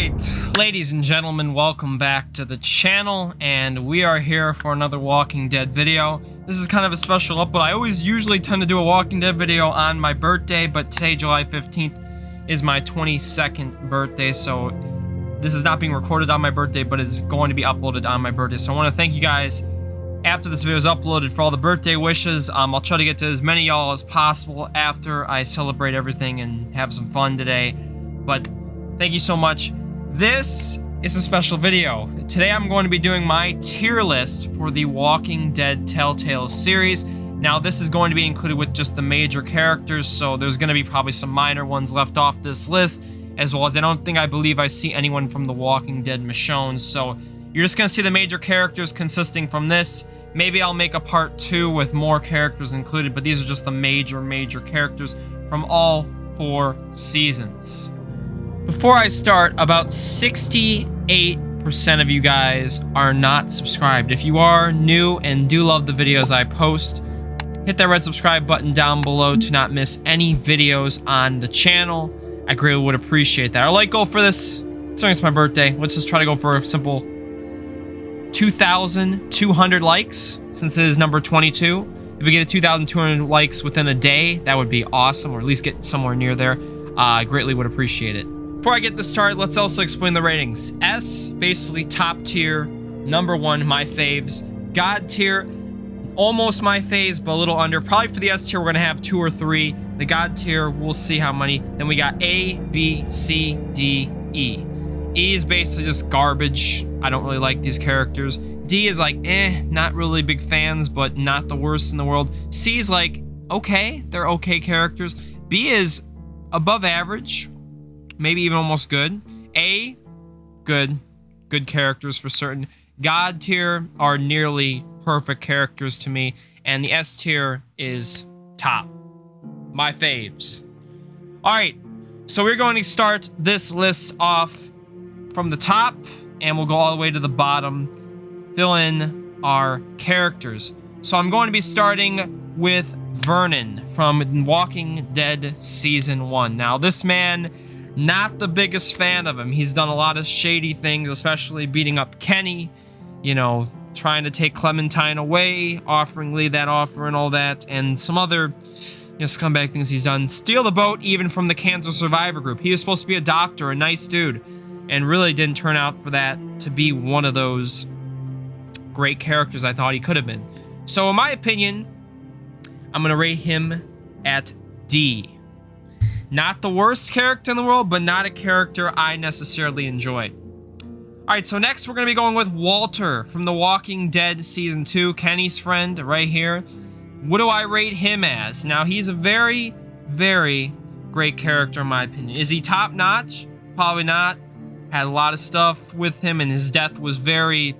Alright, ladies and gentlemen, welcome back to the channel, and we are here for another Walking Dead video. This is kind of a special upload. I usually tend to do a Walking Dead video on my birthday, but today, July 15th, is my 22nd birthday, so this is not being recorded on my birthday, but it's going to be uploaded on my birthday. So I want to thank you guys after this video is uploaded for all the birthday wishes. I'll try to get to as many y'all as possible after I celebrate everything and have some fun today, but thank you so much. This is a special video. Today I'm going to be doing my tier list for the Walking Dead Telltale series. Now this is going to be included with just the major characters, so there's going to be probably some minor ones left off this list, as well as I believe I see anyone from the Walking Dead Michonne, so you're just going to see the major characters consisting from this. Maybe I'll make a part 2 with more characters included, but these are just the major characters from all 4 seasons. Before I start, about 68% of you guys are not subscribed. If you are new and do love the videos I post, hit that red subscribe button down below to not miss any videos on the channel. I greatly would appreciate that. Our like goal for this, considering it's my birthday, let's just try to go for a simple 2,200 likes, since it is number 22. If we get 2,200 likes within a day, that would be awesome, or at least get somewhere near there. I greatly would appreciate it. Before I get this started, let's also explain the ratings. S, basically top tier, number 1, my faves. God tier, almost my faves, but a little under. Probably for the S tier, we're going to have 2 or 3. The God tier, we'll see how many. Then we got A, B, C, D, E. E is basically just garbage. I don't really like these characters. D is like, not really big fans, but not the worst in the world. C is like, okay, they're okay characters. B is above average, maybe even almost good. A, good characters for certain. God tier are nearly perfect characters to me, and the S tier is top. My faves. Alright, so we're going to start this list off from the top, and we'll go all the way to the bottom, fill in our characters. So I'm going to be starting with Vernon from Walking Dead Season 1. Now, this man, not the biggest fan of him. He's done a lot of shady things, especially beating up Kenny, you know, trying to take Clementine away, offering Lee that offer and all that, and some other, you know, scumbag things he's done. Steal the boat even from the cancer survivor group. He was supposed to be a doctor, a nice dude, and really didn't turn out for that to be one of those great characters I thought he could have been. So in my opinion, I'm going to rate him at D. Not the worst character in the world, but not a character I necessarily enjoy. Alright, so next we're going to be going with Walter from The Walking Dead Season 2, Kenny's friend right here. What do I rate him as? Now, he's a very great character in my opinion. Is he top notch? Probably not. Had a lot of stuff with him, and his death was very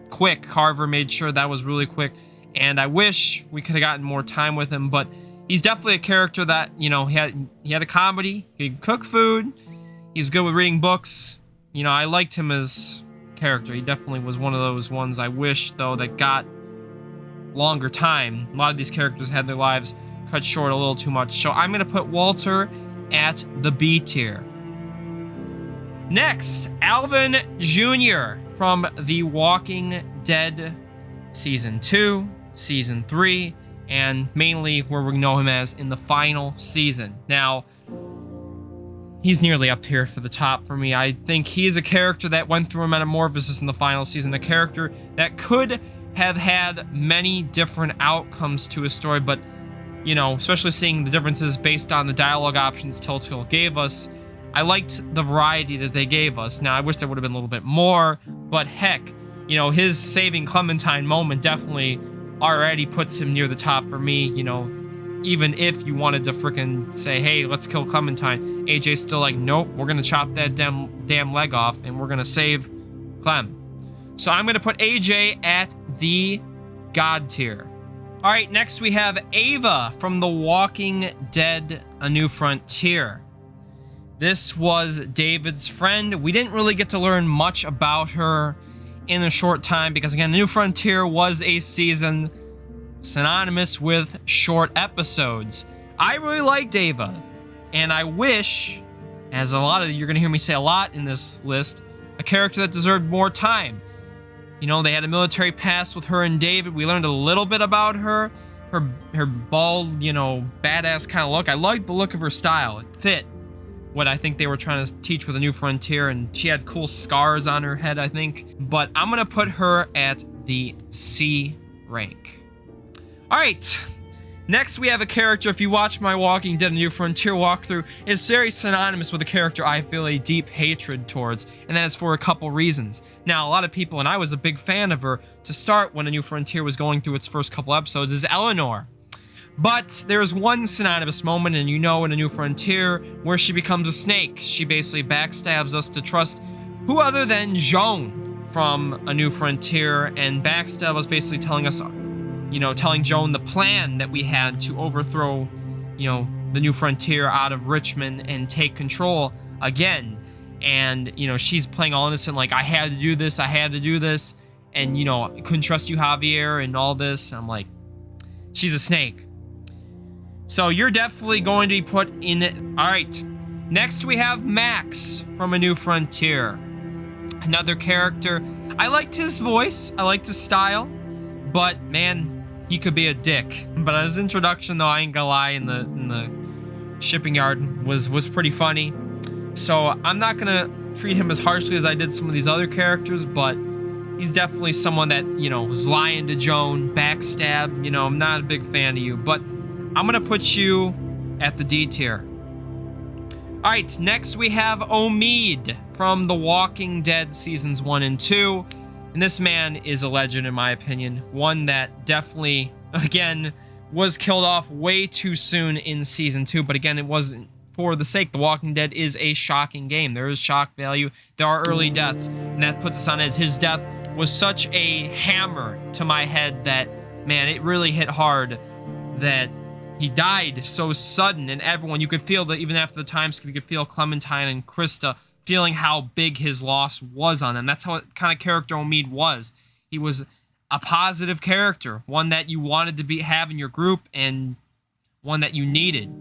quick. Carver made sure that was really quick, and I wish we could have gotten more time with him, but he's definitely a character that, you know, he had a comedy, he could cook food, he's good with reading books. You know, I liked him as a character. He definitely was one of those ones I wish, though, that got longer time. A lot of these characters had their lives cut short a little too much. So I'm going to put Walter at the B tier. Next, Alvin Jr. from The Walking Dead Season 2, Season 3, and mainly where we know him as in the final season. Now, he's nearly up here for the top for me. I think he's a character that went through a metamorphosis in the final season, a character that could have had many different outcomes to his story, but, you know, especially seeing the differences based on the dialogue options Telltale gave us, I liked the variety that they gave us. Now, I wish there would have been a little bit more, but heck, you know, his saving Clementine moment definitely already puts him near the top for me. You know, even if you wanted to frickin' say, hey, let's kill Clementine, AJ's still like, nope, we're gonna chop that damn leg off, and we're gonna save Clem. So I'm gonna put AJ at the God tier. Alright, next we have Ava from The Walking Dead A New Frontier. This was David's friend. We didn't really get to learn much about her in a short time because, again, New Frontier was a season synonymous with short episodes. I really liked Ava, and I wish as you're gonna hear me say a lot in this list, a character that deserved more time. You know, they had a military past with her and David. We learned a little bit about her. Her bald, you know, badass kind of look. I liked the look of her style. It fit what I think they were trying to teach with A New Frontier, and she had cool scars on her head, I think. But I'm gonna put her at the C rank. All right. Next, we have a character, if you watch my Walking Dead: A New Frontier walkthrough, is very synonymous with a character I feel a deep hatred towards, and that is for a couple reasons. Now, a lot of people, and I was a big fan of her to start when A New Frontier was going through its first couple episodes, is Eleanor. But there's one synonymous moment, and you know, in A New Frontier, where she becomes a snake. She basically backstabs us to trust who other than Joan from A New Frontier, and backstab was basically telling us, you know, telling Joan the plan that we had to overthrow, you know, the New Frontier out of Richmond and take control again. And, you know, she's playing all innocent, like, I had to do this, and, you know, I couldn't trust you, Javier, and all this. I'm like, she's a snake. So you're definitely going to be put in it. All right. Next, we have Max from A New Frontier. Another character. I liked his voice. I liked his style. But, man, he could be a dick. But his introduction, though, I ain't gonna lie, in the shipping yard was pretty funny. So I'm not gonna treat him as harshly as I did some of these other characters, but he's definitely someone that, you know, was lying to Joan, backstab. You know, I'm not a big fan of you, but I'm gonna put you at the D tier. All right, next we have Omid from The Walking Dead seasons 1 and 2. And this man is a legend, in my opinion. One that definitely, again, was killed off way too soon in season 2. But again, it wasn't for the sake. The Walking Dead is a shocking game. There is shock value. There are early deaths. And that puts us on as his death was such a hammer to my head that, man, it really hit hard that he died so sudden. And everyone, you could feel that even after the time skip, you could feel Clementine and Krista feeling how big his loss was on them. That's how kind of character Omid was. He was a positive character, one that you wanted to have in your group and one that you needed.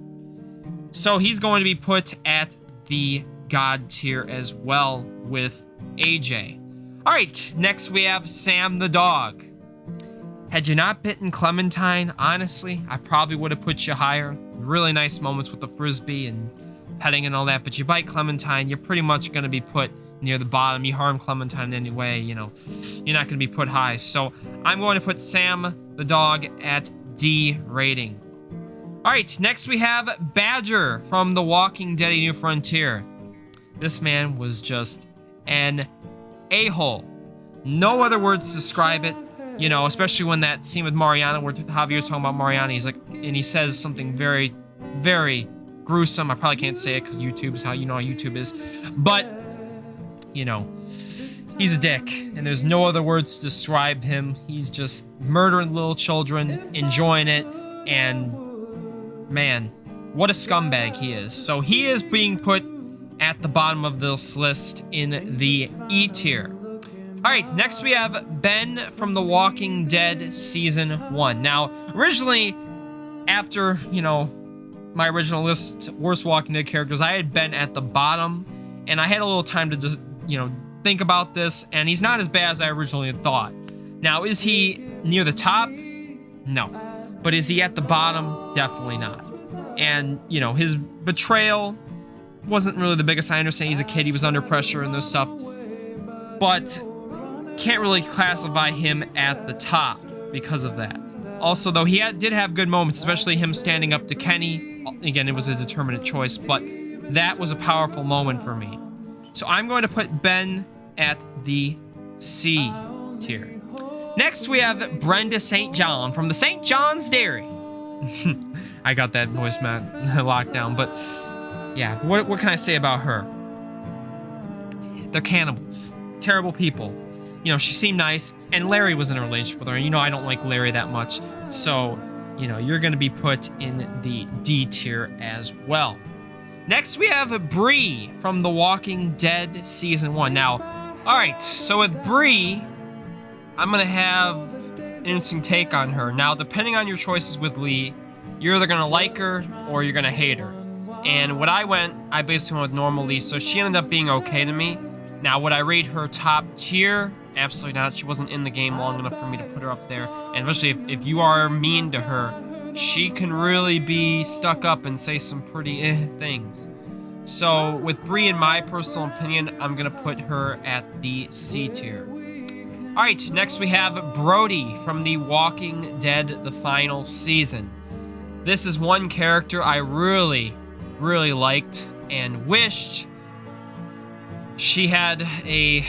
So he's going to be put at the God tier as well with AJ. All right, next we have Sam the dog. Had you not bitten Clementine, honestly, I probably would have put you higher. Really nice moments with the frisbee and petting and all that, but you bite Clementine, you're pretty much going to be put near the bottom. You harm Clementine in any way, you know, you're not going to be put high. So I'm going to put Sam the dog at D rating. All right, next we have Badger from The Walking Dead: A New Frontier. This man was just an a-hole. No other words to describe it. You know, especially when that scene with Mariana, where Javier's talking about Mariana, he's like, and he says something very, very gruesome. I probably can't say it because YouTube is how you know how YouTube is. But, you know, he's a dick. And there's no other words to describe him. He's just murdering little children, enjoying it. And, man, what a scumbag he is. So he is being put at the bottom of this list in the E tier. All right, next we have Ben from The Walking Dead Season 1. Now, originally, after, you know, my original list, worst Walking Dead characters, I had Ben at the bottom, and I had a little time to just, you know, think about this, and he's not as bad as I originally thought. Now, is he near the top? No. But is he at the bottom? Definitely not. And, you know, his betrayal wasn't really the biggest. I understand he's a kid, he was under pressure and this stuff, but can't really classify him at the top because of that. Also, though, he did have good moments, especially him standing up to Kenny. Again, it was a determinate choice, but that was a powerful moment for me. So I'm going to put Ben at the C tier. Next, we have Brenda St. John from the St. John's Dairy. I got that voice locked down, but yeah, what can I say about her? They're cannibals. Terrible people. You know, she seemed nice, and Larry was in a relationship with her, and you know I don't like Larry that much, so, you know, you're going to be put in the D tier as well. Next, we have Bree from The Walking Dead Season 1. Now, all right, so with Bree, I'm going to have an interesting take on her. Now, depending on your choices with Lee, you're either going to like her or you're going to hate her. And what I based him with normally, so she ended up being okay to me. Now, would I rate her top tier? Absolutely not. She wasn't in the game long enough for me to put her up there. And especially if you are mean to her, she can really be stuck up and say some pretty things. So with Bree, in my personal opinion, I'm going to put her at the C tier. All right, next we have Brody from The Walking Dead, the final season. This is one character I really liked and wished she had a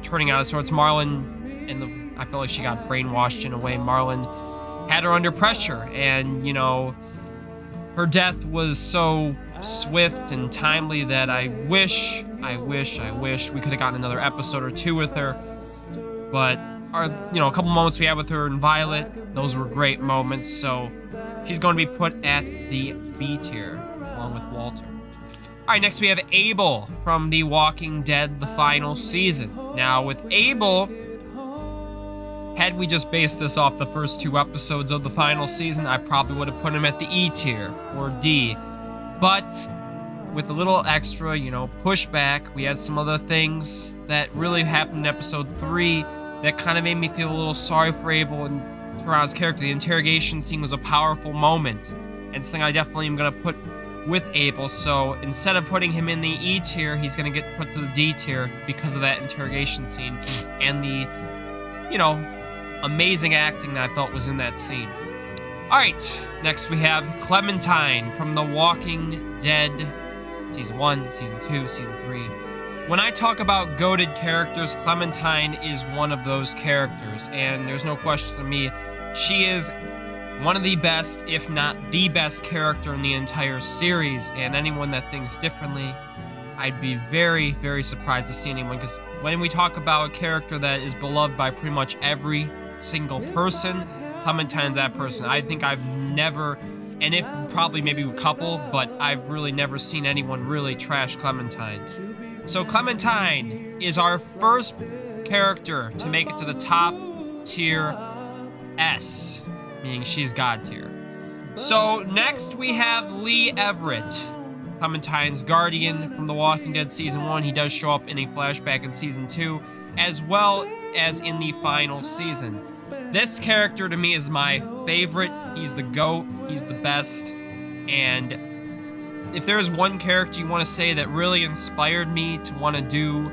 turning out of sorts. Marlon, I feel like she got brainwashed in a way. Marlon had her under pressure, and you know, her death was so swift and timely that I wish we could have gotten another episode or two with her. But a couple moments we had with her and Violet, those were great moments. So she's going to be put at the B tier along with Walter. All right, next we have Abel from The Walking Dead, the final season. Now with Abel, had we just based this off the first 2 episodes of the final season, I probably would have put him at the E tier or D. But with a little extra, pushback, we had some other things that really happened in episode 3 that kind of made me feel a little sorry for Abel and Tehran's character. The interrogation scene was a powerful moment, and something I definitely am going to put with Abel. So instead of putting him in the E tier, he's going to get put to the D tier because of that interrogation scene and the, amazing acting that I felt was in that scene. All right, next we have Clementine from The Walking Dead, Season 1, Season 2, Season 3. When I talk about goated characters, Clementine is one of those characters, and there's no question to me, she is one of the best, if not the best character in the entire series, and anyone that thinks differently, I'd be very, very surprised to see anyone, because when we talk about a character that is beloved by pretty much every single person, Clementine's that person. I think I've never, and if probably maybe a couple, but I've really never seen anyone really trash Clementine. So Clementine is our first character to make it to the top tier S, meaning she's God tier. So next we have Lee Everett, Clementine's guardian from The Walking Dead Season 1. He does show up in a flashback in Season 2, as well as in the final season. This character to me is my favorite. He's the GOAT, he's the best, and if there's one character you want to say that really inspired me to want to do,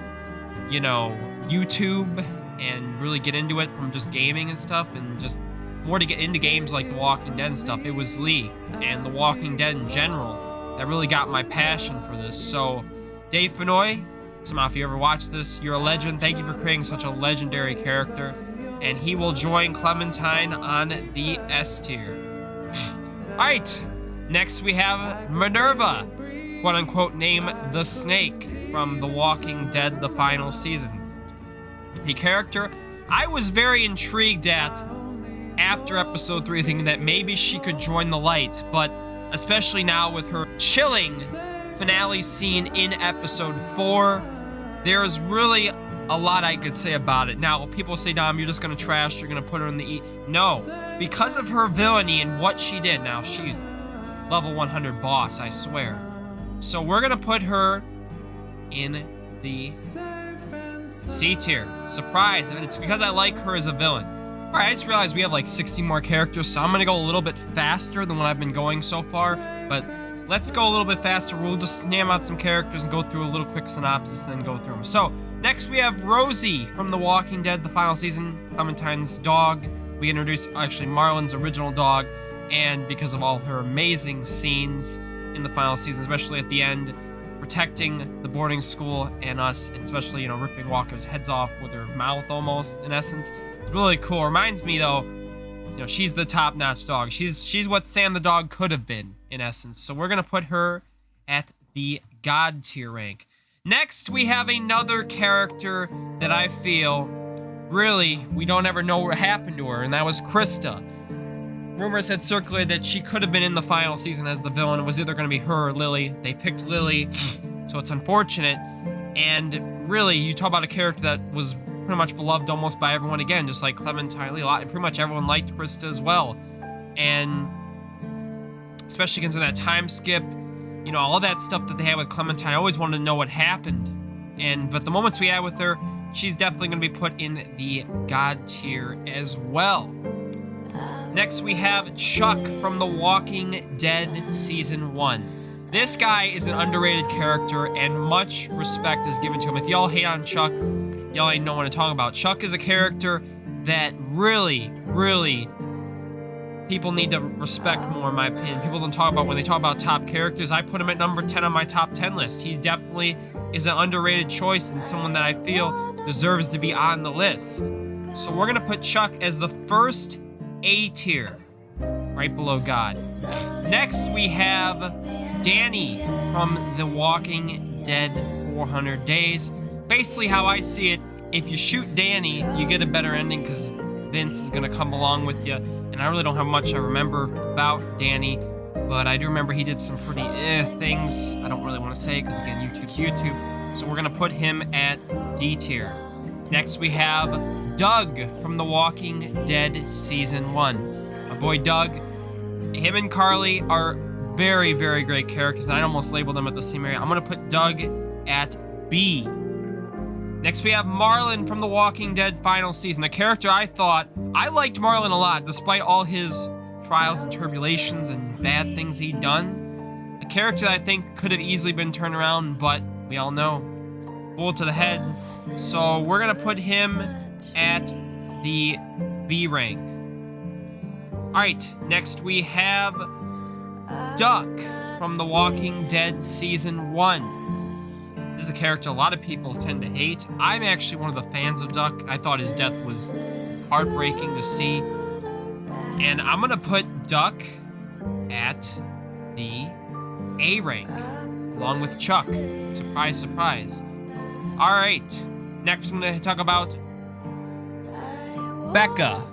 YouTube and really get into it from just gaming and stuff, and just more to get into games like The Walking Dead and stuff, it was Lee and The Walking Dead in general that really got my passion for this. So, Dave Fenoy, somehow if you ever watch this, you're a legend. Thank you for creating such a legendary character, and he will join Clementine on the S tier. All right. Next, we have Minerva, quote-unquote name The Snake, from The Walking Dead, the final season. A character I was very intrigued at after episode 3, thinking that maybe she could join the light, but especially now with her chilling finale scene in episode 4, there's really a lot I could say about it. Now, people say, Dom, you're just going to trash, you're going to put her in the E. No, because of her villainy and what she did. Now, she's level 100 boss, I swear. So we're gonna put her in the C tier. Surprise, and it's because I like her as a villain. All right, I just realized we have like 60 more characters, so I'm gonna go a little bit faster than what I've been going so far, but let's go a little bit faster. We'll just name out some characters and go through a little quick synopsis and then go through them. So next we have Rosie from The Walking Dead, the final season, Clementine's dog. We introduce actually Marlon's original dog, and because of all her amazing scenes in the final season, especially at the end, protecting the boarding school and us, especially, ripping walkers' heads off with her mouth almost, in essence. It's really cool. Reminds me, though, she's the top-notch dog. She's what Sam the dog could have been, in essence. So we're going to put her at the God tier rank. Next, we have another character that I feel, really, we don't ever know what happened to her, and that was Krista. Rumors had circulated that she could have been in the final season as the villain. It was either going to be her or Lily. They picked Lily, so it's unfortunate. And really, you talk about a character that was pretty much beloved almost by everyone again, just like Clementine Lee. Pretty much everyone liked Krista as well. And especially considering that time skip, you know, all that stuff that they had with Clementine. I always wanted to know what happened. But the moments we had with her, she's definitely going to be put in the God tier as well. Next, we have Chuck from The Walking Dead Season 1. This guy is an underrated character, and much respect is given to him. If y'all hate on Chuck, y'all ain't know what I'm talking about. Chuck is a character that really, really people need to respect more, in my opinion. People don't talk about when they talk about top characters. I put him at number 10 on my top 10 list. He definitely is an underrated choice and someone that I feel deserves to be on the list. So we're going to put Chuck as the first A tier, right below God. Next, we have Danny from The Walking Dead 400 Days. Basically, how I see it, if you shoot Danny, you get a better ending because Vince is going to come along with you. And I really don't have much I remember about Danny, but I do remember he did some pretty things. I don't really want to say because, again, YouTube's YouTube. So we're going to put him at D tier. Next, we have Doug from The Walking Dead Season 1. My boy Doug, him and Carly are very, very great characters, and I almost labeled them at the same area. I'm going to put Doug at B. Next, we have Marlon from The Walking Dead Final Season, a character I liked Marlon a lot, despite all his trials and tribulations and bad things he'd done. A character that I think could have easily been turned around, but we all know, bullet to the head. So we're going to put him at the B rank. Alright, next we have Duck from The Walking Dead Season 1. This is a character a lot of people tend to hate. I'm actually one of the fans of Duck. I thought his death was heartbreaking to see. And I'm going to put Duck at the A rank, along with Chuck. Surprise, surprise. Alright, next I'm going to talk about Becca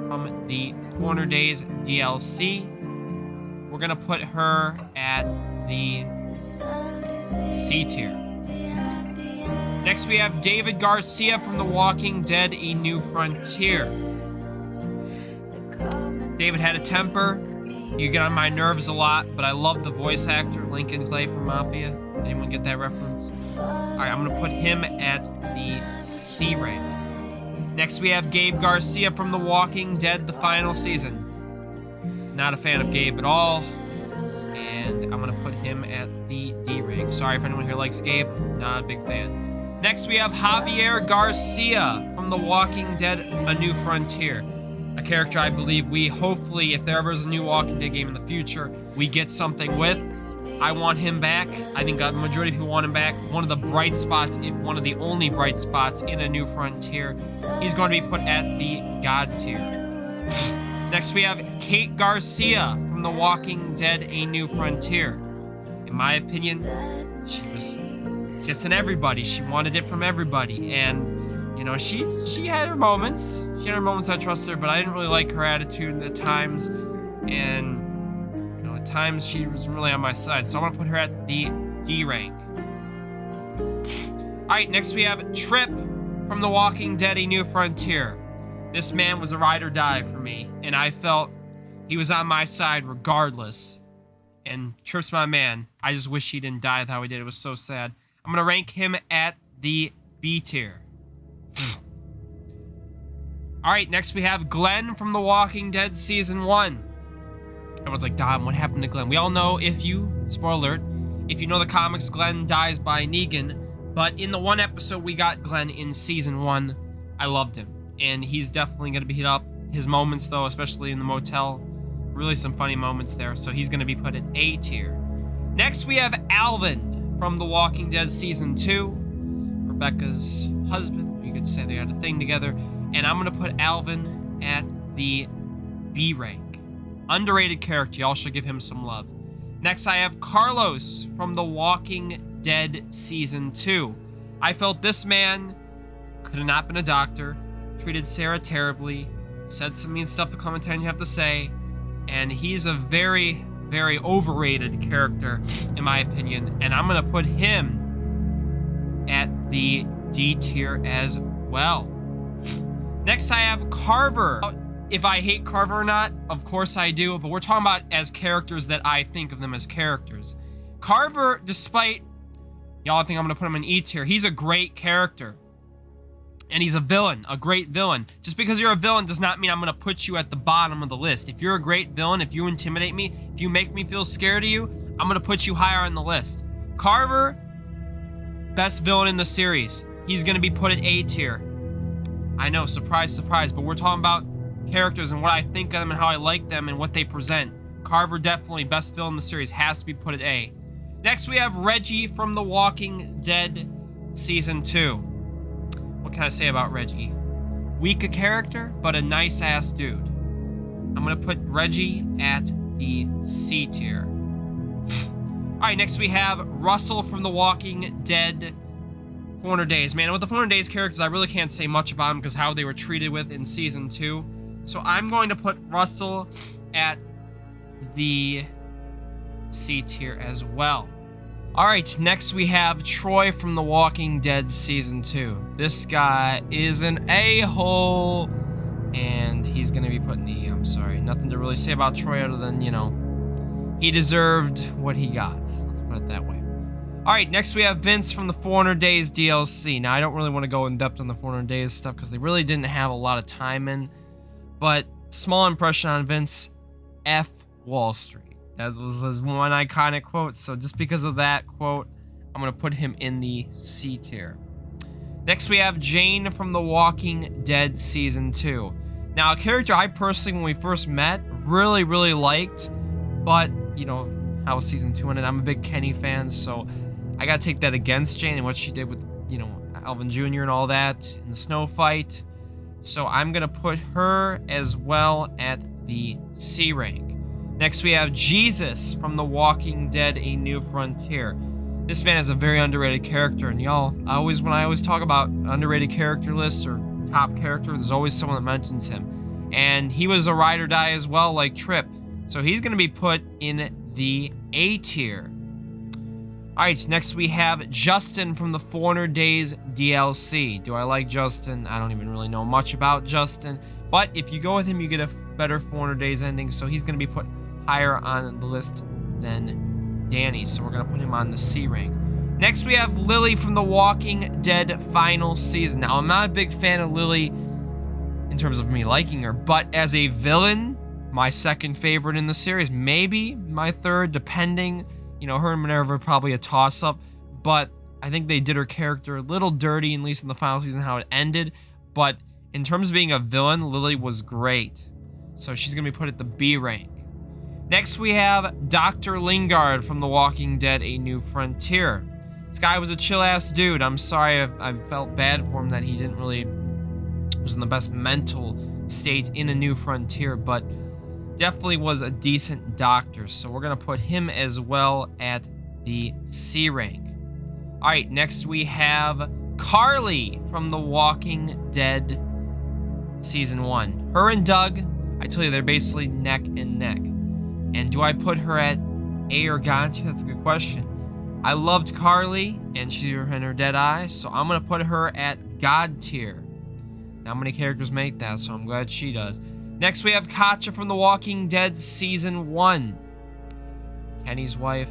from the 400 Days DLC. We're going to put her at the C tier. Next, we have David Garcia from The Walking Dead: A New Frontier. David had a temper. You get on my nerves a lot, but I love the voice actor, Lincoln Clay from Mafia. Anyone get that reference? Alright, I'm going to put him at the C rank. Next, we have Gabe Garcia from The Walking Dead: The Final Season. Not a fan of Gabe at all, and I'm going to put him at the D rank. Sorry if anyone here likes Gabe, not a big fan. Next, we have Javier Garcia from The Walking Dead: A New Frontier. A character I believe we hopefully, if there ever is a new Walking Dead game in the future, we get something with. I want him back. I think a majority of people want him back. One of the bright spots, if one of the only bright spots in A New Frontier. He's going to be put at the God tier. Next, we have Kate Garcia from The Walking Dead: A New Frontier. In my opinion, she was just in everybody. She wanted it from everybody, and you know, she had her moments. She had her moments I trusted her, but I didn't really like her attitude at times, and you know, at times she was really on my side. So I'm gonna put her at the D rank. All right, next we have Trip from The Walking Dead: A New Frontier. This man was a ride or die for me, and I felt he was on my side regardless. And Trip's my man. I just wish he didn't die how he did. It was so sad. I'm going to rank him at the B tier. Alright, next we have Glenn from The Walking Dead Season 1. Everyone's like, Dom, what happened to Glenn? We all know, spoiler alert, if you know the comics, Glenn dies by Negan. But in the one episode we got Glenn in Season 1, I loved him. And he's definitely going to be hit up. His moments, though, especially in the motel, really some funny moments there. So he's going to be put at A tier. Next we have Alvin from The Walking Dead Season 2, Rebecca's husband. You could say they had a thing together. And I'm going to put Alvin at the B rank. Underrated character. Y'all should give him some love. Next, I have Carlos from The Walking Dead Season 2. I felt this man could have not been a doctor, treated Sarah terribly, said some mean stuff to Clementine, you have to say, and he's a very, very overrated character, in my opinion, and I'm going to put him at the D tier as well. Next, I have Carver. If I hate Carver or not, of course I do, but we're talking about as characters that I think of them as characters. Carver, despite y'all think I'm gonna put him in E tier, he's a great character. And he's a villain, a great villain. Just because you're a villain does not mean I'm gonna put you at the bottom of the list. If you're a great villain, if you intimidate me, if you make me feel scared of you, I'm gonna put you higher on the list. Carver, best villain in the series. He's gonna be put at A tier. I know, surprise, surprise, but we're talking about characters and what I think of them and how I like them and what they present. Carver, definitely best villain in the series, has to be put at A. Next, we have Reggie from The Walking Dead Season 2. What can I say about Reggie? Weak a character, but a nice-ass dude. I'm gonna put Reggie at the C tier. Alright, next we have Russell from The Walking Dead 400 Days. Man, with the 400 Days characters, I really can't say much about them because how they were treated with in Season 2. So I'm going to put Russell at the C tier as well. Alright, next we have Troy from The Walking Dead Season 2. This guy is an a-hole, and he's gonna be put in the E. I'm sorry. Nothing to really say about Troy other than, you know, he deserved what he got. Let's put it that way. Alright, next we have Vince from the 400 Days DLC. Now, I don't really want to go in depth on the 400 Days stuff because they really didn't have a lot of time in, but small impression on Vince, F Wall Street. That was one iconic quote, so just because of that quote, I'm going to put him in the C tier. Next, we have Jane from The Walking Dead Season 2. Now, a character I personally, when we first met, really, really liked, but, you know, how Season 2 ended. I'm a big Kenny fan, so I got to take that against Jane and what she did with, you know, Alvin Jr. and all that in the snow fight. So I'm going to put her as well at the C rank. Next, we have Jesus from The Walking Dead: A New Frontier. This man is a very underrated character, and y'all, when I always talk about underrated character lists or top characters, there's always someone that mentions him. And he was a ride or die as well, like Trip. So he's going to be put in the A tier. Alright, next we have Justin from the 400 Days DLC. Do I like Justin? I don't even really know much about Justin. But if you go with him, you get a better 400 Days ending, so he's going to be put higher on the list than Danny, so we're going to put him on the C rank. Next, we have Lily from The Walking Dead Final Season. Now, I'm not a big fan of Lily in terms of me liking her, but as a villain, my second favorite in the series, maybe my third, depending. You know, her and Minerva probably a toss-up, but I think they did her character a little dirty, at least in the final season, how it ended. But in terms of being a villain, Lily was great. So she's going to be put at the B rank. Next, we have Dr. Lingard from The Walking Dead: A New Frontier. This guy was a chill-ass dude. I'm sorry, I felt bad for him that he didn't really was in the best mental state in A New Frontier, but definitely was a decent doctor. So we're going to put him as well at the C rank. All right, next we have Carly from The Walking Dead Season 1. Her and Doug, I tell you, they're basically neck and neck. And do I put her at A or God tier? That's a good question. I loved Carly, and she and her dead eye, so I'm going to put her at God tier. Not many characters make that, so I'm glad she does. Next, we have Katja from The Walking Dead Season 1. Kenny's wife.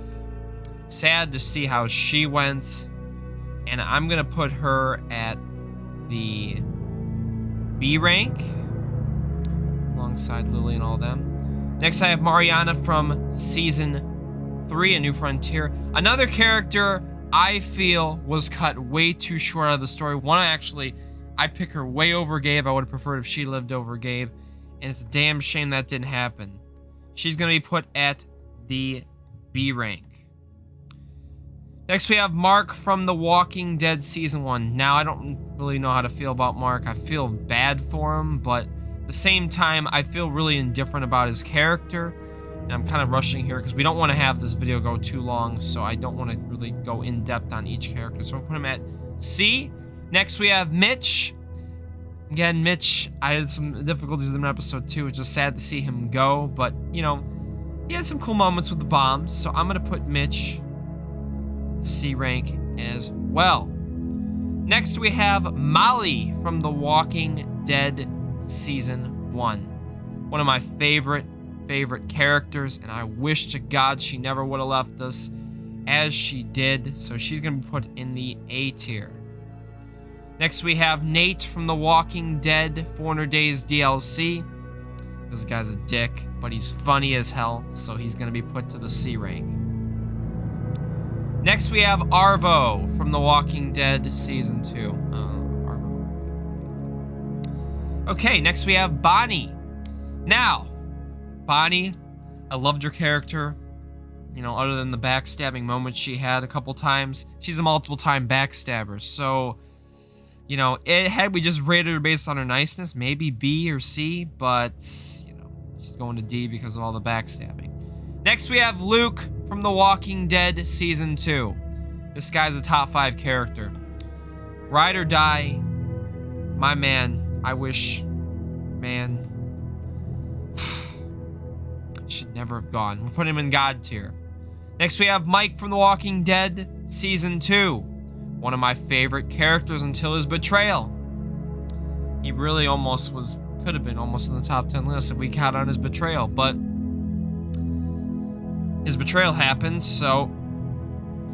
Sad to see how she went. And I'm going to put her at the B rank, alongside Lily and all them. Next, I have Mariana from Season 3, A New Frontier. Another character I feel was cut way too short out of the story. One, I pick her way over Gabe. I would have preferred if she lived over Gabe. And it's a damn shame that didn't happen. She's going to be put at the B rank. Next, we have Mark from The Walking Dead Season 1. Now, I don't really know how to feel about Mark. I feel bad for him, but at the same time, I feel really indifferent about his character. And I'm kind of rushing here because we don't want to have this video go too long, so I don't want to really go in depth on each character. So I'll put him at C. Next, we have Mitch. Again, Mitch, I had some difficulties with him in episode 2. It's just sad to see him go, but, you know, he had some cool moments with the bombs, so I'm going to put Mitch C rank as well. Next, we have Molly from The Walking Dead Season 1. One of my favorite characters, and I wish to God she never would have left us. as she did, so she's gonna be put in the A tier. Next we have Nate from The Walking Dead 400 Days DLC. This guy's a dick, but he's funny as hell, so he's gonna be put to the C rank. Next we have Arvo from The Walking Dead Season 2. Arvo. Okay, next we have Bonnie. Now, Bonnie, I loved her character. You know, other than the backstabbing moments she had a couple times, she's a multiple time backstabber. So, you know, had we just rated her based on her niceness, maybe B or C, but, you know, she's going to D because of all the backstabbing. Next, we have Luke from The Walking Dead Season 2. This guy's a top 5 character. Ride or die, my man, I wish, man, should never have gone. We'll put him in God tier. Next, we have Mike from The Walking Dead Season 2. One of my favorite characters until his betrayal. He really almost could have been almost in the top 10 list if we count on his betrayal, but his betrayal happened, so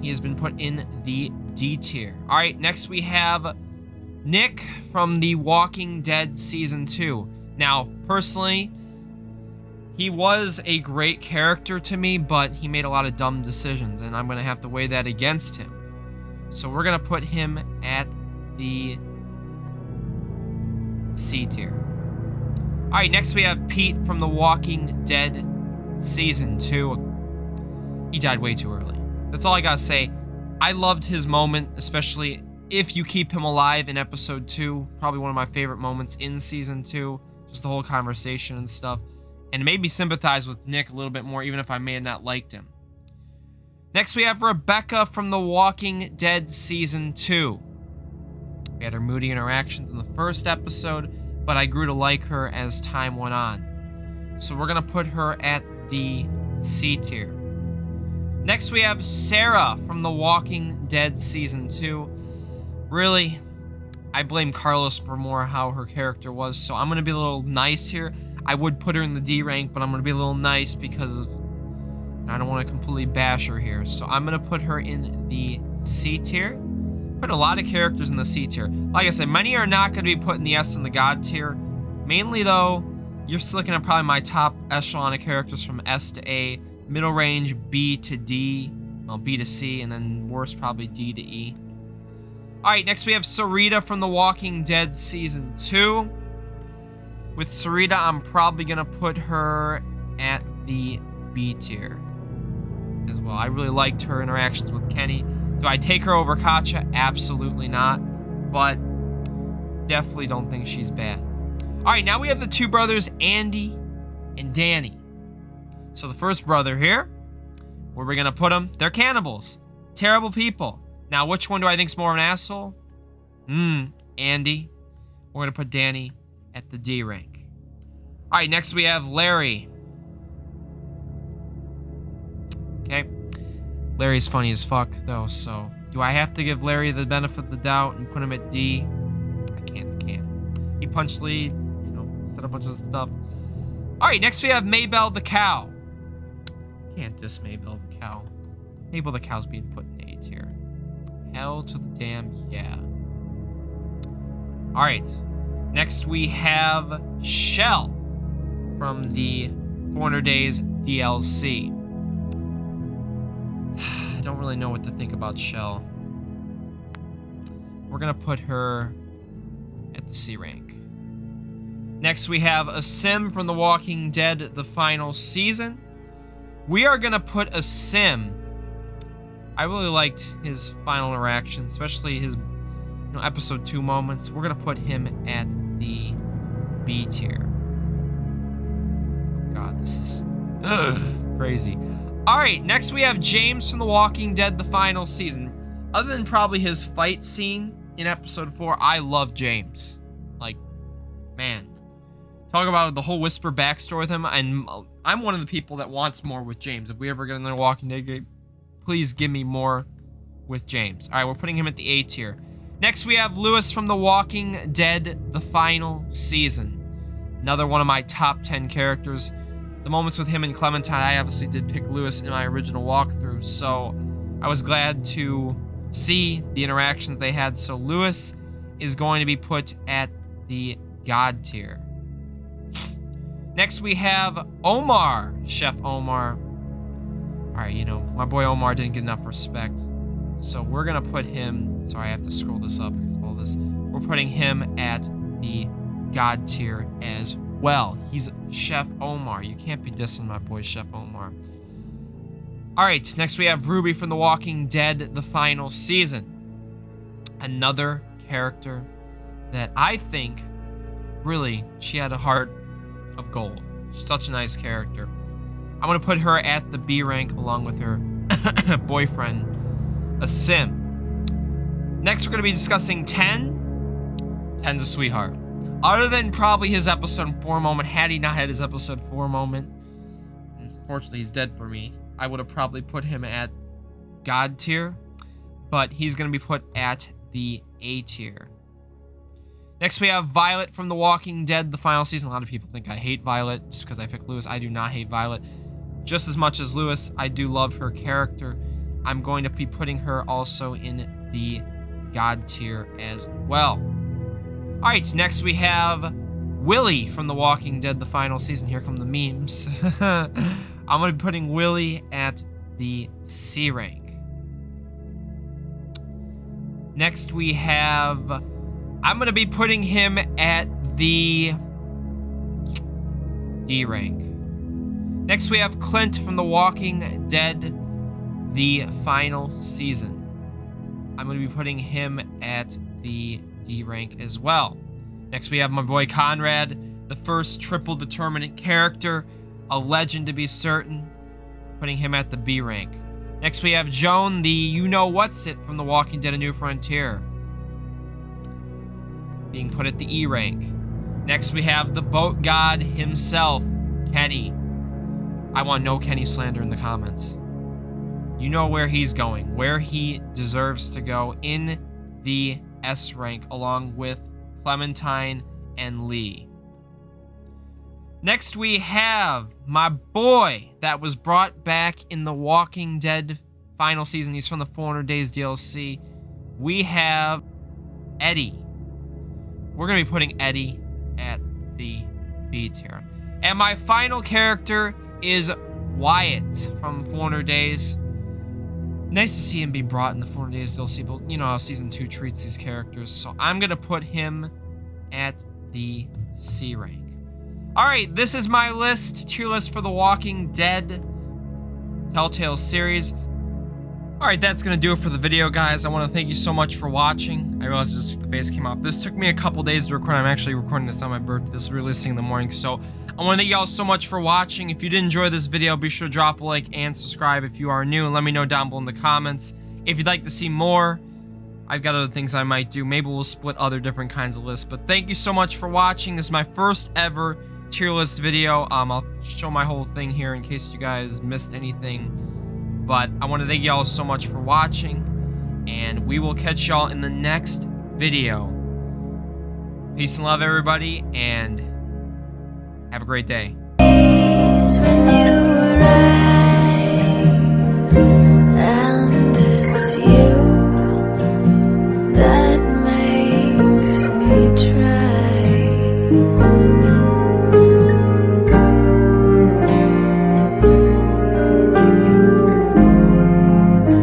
he has been put in the D tier. All right, next we have Nick from The Walking Dead Season 2. Now, personally, he was a great character to me, but he made a lot of dumb decisions, and I'm going to have to weigh that against him. So we're going to put him at the C tier. All right, next we have Pete from The Walking Dead Season 2. He died way too early. That's all I got to say. I loved his moment, especially if you keep him alive in Episode 2. Probably one of my favorite moments in Season 2. Just the whole conversation and stuff. And it made me sympathize with Nick a little bit more, even if I may have not liked him. Next, we have Rebecca from The Walking Dead Season 2. We had her moody interactions in the first episode, but I grew to like her as time went on. So we're going to put her at the C tier. Next, we have Sarah from The Walking Dead Season 2. Really, I blame Carlos for more how her character was, so I'm going to be a little nice here. I would put her in the D rank, but I'm going to be a little nice because I don't want to completely bash her here. So I'm going to put her in the C tier. Put a lot of characters in the C tier. Like I said, many are not going to be put in the S and the God tier. Mainly, though, you're still looking at probably my top echelon of characters from S to A. Middle range, B to D. Well, B to C, and then worst, probably D to E. Alright, next we have Sarita from The Walking Dead Season 2. With Sarita, I'm probably going to put her at the B tier as well. I really liked her interactions with Kenny. Do I take her over Katja? Absolutely not. But definitely don't think she's bad. Alright, now we have the two brothers, Andy and Danny. So the first brother here, where we're going to put them, they're cannibals. Terrible people. Now, which one do I think is more of an asshole? Andy. We're going to put Danny at the D rank. Alright, next we have Larry. Okay. Larry's funny as fuck, though, so do I have to give Larry the benefit of the doubt and put him at D? I can't. He punched Lee, said a bunch of stuff. Alright, next we have Maybell the cow. Can't diss Maybell the cow. Maybell the cow's being put in A tier. Hell to the damn yeah. Alright. Next we have Shell from the 400 Days DLC. I don't really know what to think about Shell. We're going to put her at the C rank. Next we have Asim from The Walking Dead, the final season. We are going to put Asim. I really liked his final interaction, especially his episode 2 moments. We're going to put him at the B tier. Oh god, this is crazy. Alright, next we have James from The Walking Dead, the final season. Other than probably his fight scene in episode 4, I love James. Like, man. Talk about the whole Whisper backstory with him, and I'm one of the people that wants more with James. If we ever get another Walking Dead game, please give me more with James. Alright, we're putting him at the A tier. Next, we have Lewis from The Walking Dead, the final season. Another one of my top 10 characters. The moments with him and Clementine, I obviously did pick Lewis in my original walkthrough, so I was glad to see the interactions they had. So Lewis is going to be put at the God tier. Next we have Omar, Chef Omar. All right, you know, my boy Omar didn't get enough respect. So we're gonna put him, sorry, I have to scroll this up because of all this. We're putting him at the God tier as well. He's Chef Omar. You can't be dissing my boy Chef Omar. All right, next we have Ruby from The Walking Dead, the final season. Another character that I think, really, she had a heart of gold. She's such a nice character. I'm gonna put her at the B rank along with her boyfriend, a sim. Next, we're gonna be discussing 10. 10's a sweetheart. Other than probably his episode 4 moment, had he not had his episode 4 moment, unfortunately he's dead for me, I would have probably put him at God tier, but he's gonna be put at the A tier. Next, we have Violet from The Walking Dead, the final season. A lot of people think I hate Violet just because I picked Lewis. I do not hate Violet. Just as much as Lewis, I do love her character. I'm going to be putting her also in the God tier as well. All right, next we have Willie from The Walking Dead, the final season. Here come the memes. I'm going to be putting Willie at the C rank. Next we have... I'm going to be putting him at the D rank. Next, we have Clint from The Walking Dead, the final season. I'm going to be putting him at the D rank as well. Next, we have my boy Conrad, the first triple determinant character, a legend to be certain, putting him at the B rank. Next, we have Joan, the you-know-what's-it from The Walking Dead: A New Frontier, being put at the E rank. Next, we have the boat god himself, Kenny. I want no Kenny slander in the comments. You know where he's going, where he deserves to go, in the S rank, along with Clementine and Lee. Next, we have my boy that was brought back in The Walking Dead final season. He's from the 400 Days DLC. We have Eddie. We're going to be putting Eddie at the B tier. And my final character is Wyatt from 400 Days. Nice to see him be brought in the 400 Days DLC, but you know how Season 2 treats these characters. So I'm going to put him at the C rank. Alright, this is my list, tier list for The Walking Dead Telltale series. Alright, that's going to do it for the video, guys. I want to thank you so much for watching. I realized just the face came off. This took me a couple days to record. I'm actually recording this on my birthday. This is releasing in the morning. So I want to thank y'all so much for watching. If you did enjoy this video, be sure to drop a like and subscribe if you are new. And let me know down below in the comments if you'd like to see more. I've got other things I might do. Maybe we'll split other different kinds of lists. But thank you so much for watching. This is my first ever tier list video. I'll show my whole thing here in case you guys missed anything. But I want to thank y'all so much for watching, and we will catch y'all in the next video. Peace and love, everybody, and have a great day.